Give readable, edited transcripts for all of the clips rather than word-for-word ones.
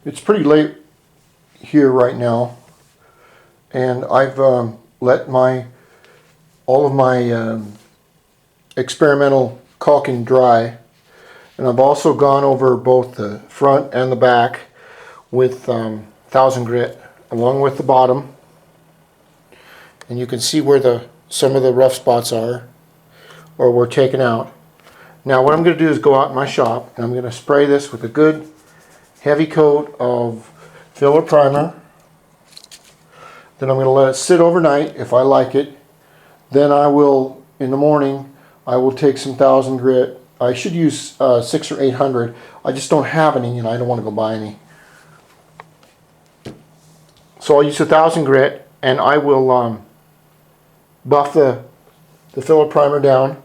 It's pretty late here right now, and I've let all of my experimental caulking dry, and I've also gone over both the front and the back with 1000 grit along with the bottom, and you can see where some of the rough spots are or were taken out. Now what I'm going to do is go out in my shop and I'm going to spray this with a good heavy coat of filler primer. Then I'm going to let it sit overnight if I like it. Then I will, in the morning, I will take some 1000 grit. I should use 600 or 800. I just don't have any and I don't want to go buy any. So I'll use 1000 grit and I will buff the filler primer down.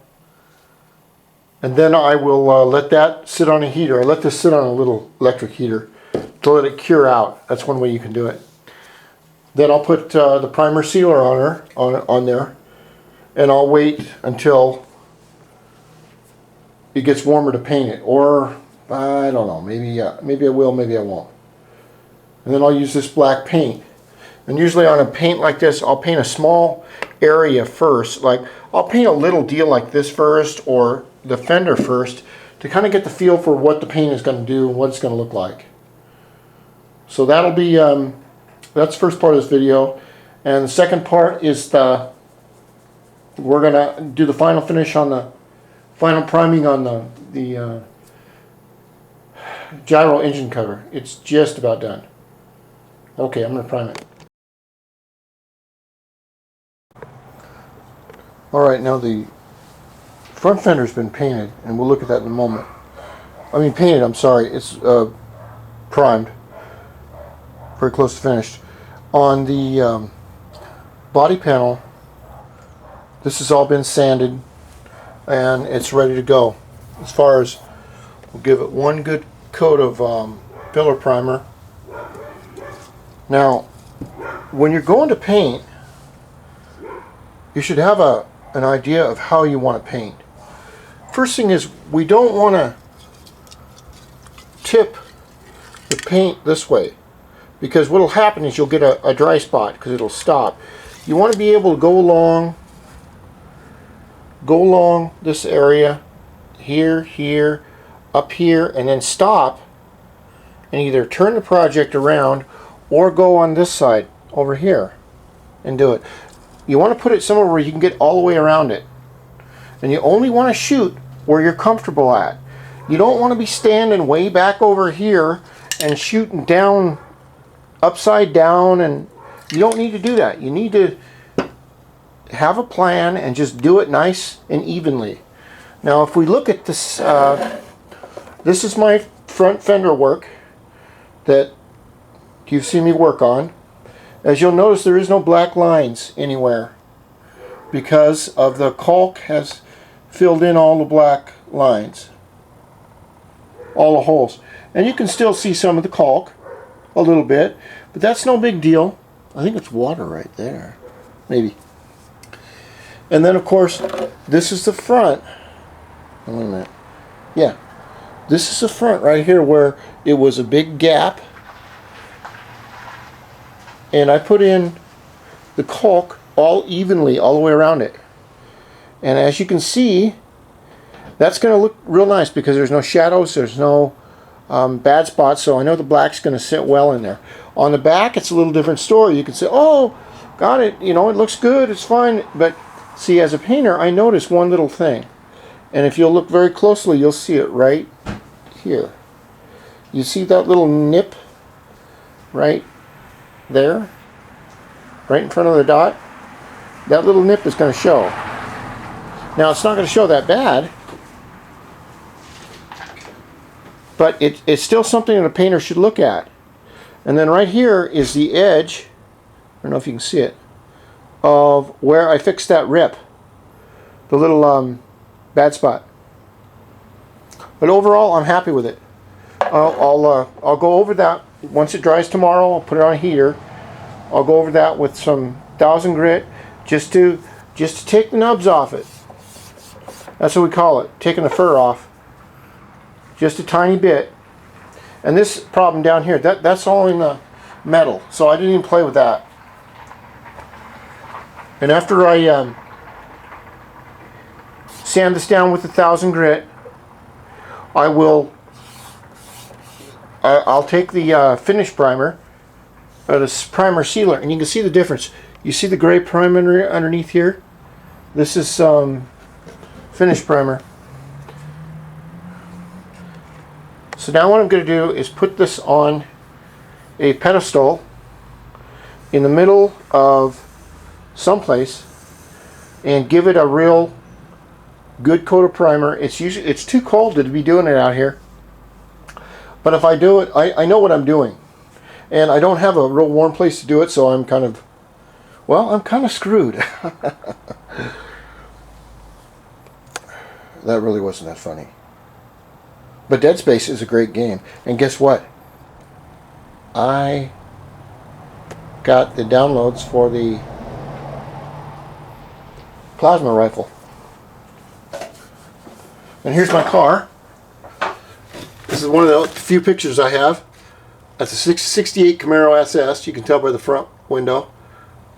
And then I will let that sit on a heater. I let this sit on a little electric heater to let it cure out. That's one way you can do it. Then I'll put the primer sealer on there, and I'll wait until it gets warmer to paint it. Or I don't know, maybe I will, maybe I won't. And then I'll use this black paint. And usually on a paint like this, I'll paint a small area first. Like I'll paint a little deal like this first, or the fender first, to kind of get the feel for what the paint is going to do and what it's going to look like. So that'll be that's the first part of this video, and the second part is we're going to do the final finish on the final priming on the gyro engine cover. It's just about done. Okay, I'm going to prime it. Alright, now the front fender's been painted, and we'll look at that in a moment. I mean painted, I'm sorry, it's primed. Very close to finished. On the body panel, this has all been sanded, and it's ready to go. As far as, we'll give it one good coat of filler primer. Now, when you're going to paint, you should have an idea of how you want to paint. First thing is, we don't want to tip the paint this way, because what will happen is you'll get a dry spot because it'll stop. You want to be able to go along this area, here, up here, and then stop and either turn the project around or go on this side over here and do it. You want to put it somewhere where you can get all the way around it. And you only want to shoot where you're comfortable at. You don't want to be standing way back over here and shooting down, upside down, and you don't need to do that. You need to have a plan and just do it nice and evenly. Now if we look at this, this is my front fender work that you've seen me work on. As you'll notice, there is no black lines anywhere because of the caulk has filled in all the black lines, all the holes. And you can still see some of the caulk a little bit, but that's no big deal. I think it's water right there, maybe. And then of course, this is the front. Oh, wait a minute. Yeah, this is the front right here where it was a big gap. And I put in the caulk all evenly all the way around it. And as you can see, that's going to look real nice because there's no shadows, there's no bad spots, so I know the black's going to sit well in there. On the back, it's a little different story. You can say, oh, got it, you know, it looks good, it's fine. But see, as a painter, I noticed one little thing. And if you'll look very closely, you'll see it right here. You see that little nip right there, right in front of the dot? That little nip is going to show. Now it's not going to show that bad, but it's still something that a painter should look at. And then right here is the edge, I don't know if you can see it, of where I fixed that rip, the little bad spot. But overall, I'm happy with it. I'll go over that once it dries tomorrow. I'll put it on a heater. I'll go over that with some 1000 grit just to take the nubs off it. That's what we call it, taking the fur off. Just a tiny bit. And this problem down here, that's all in the metal, so I didn't even play with that. And after I sand this down with 1000 grit, I'll take the finish primer, this primer sealer, and you can see the difference. You see the gray primer underneath here? This is finish primer. So now what I'm going to do is put this on a pedestal in the middle of someplace and give it a real good coat of primer. It's too cold to be doing it out here, but if I do it, I know what I'm doing, and I don't have a real warm place to do it, so I'm kind of, well, I'm kind of screwed. That really wasn't that funny. But Dead Space is a great game. And guess what? I got the downloads for the plasma rifle. And here's my car. This is one of the few pictures I have. That's a 68 Camaro SS. You can tell by the front window.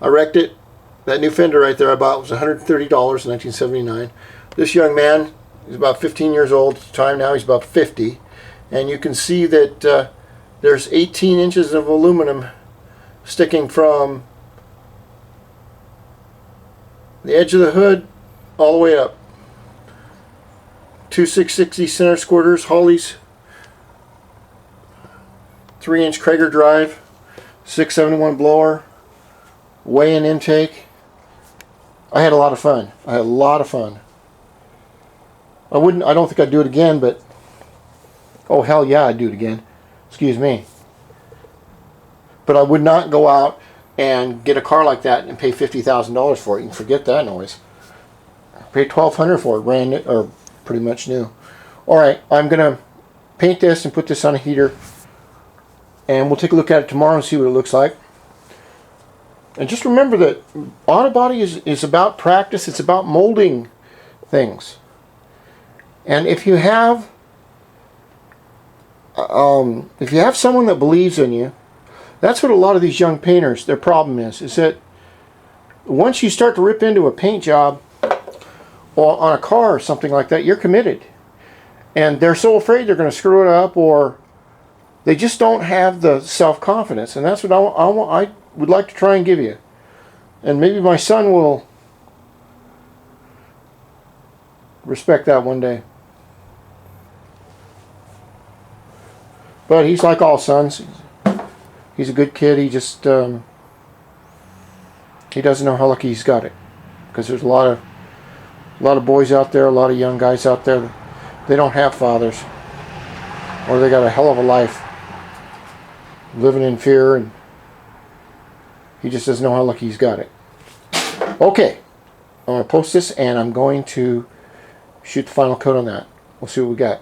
I wrecked it. That new fender right there I bought was $130 in 1979. This young man, he's about 15 years old at the time. Now he's about 50. And you can see that there's 18 inches of aluminum sticking from the edge of the hood all the way up. Two 660 center squirters, Holley's, 3-inch Krager drive, 671 blower, weigh-in intake. I had a lot of fun. I don't think I'd do it again, but oh hell yeah, I'd do it again. Excuse me. But I would not go out and get a car like that and pay $50,000 for it. You can forget that noise. I paid $1,200 for it, brand new, or pretty much new. Alright, I'm gonna paint this and put this on a heater, and we'll take a look at it tomorrow and see what it looks like. And just remember that auto body is about practice. It's about molding things. And if you have someone that believes in you, that's what a lot of these young painters, their problem is that once you start to rip into a paint job or on a car or something like that, you're committed. And they're so afraid they're going to screw it up, or they just don't have the self-confidence. And that's what I would like to try and give you. And maybe my son will respect that one day. But he's like all sons. He's a good kid. He just he doesn't know how lucky he's got it, because there's a lot of boys out there, a lot of young guys out there, they don't have fathers, or they got a hell of a life living in fear, and he just doesn't know how lucky he's got it. Okay, I'm going to post this and I'm going to shoot the final coat on that. We'll see what we got.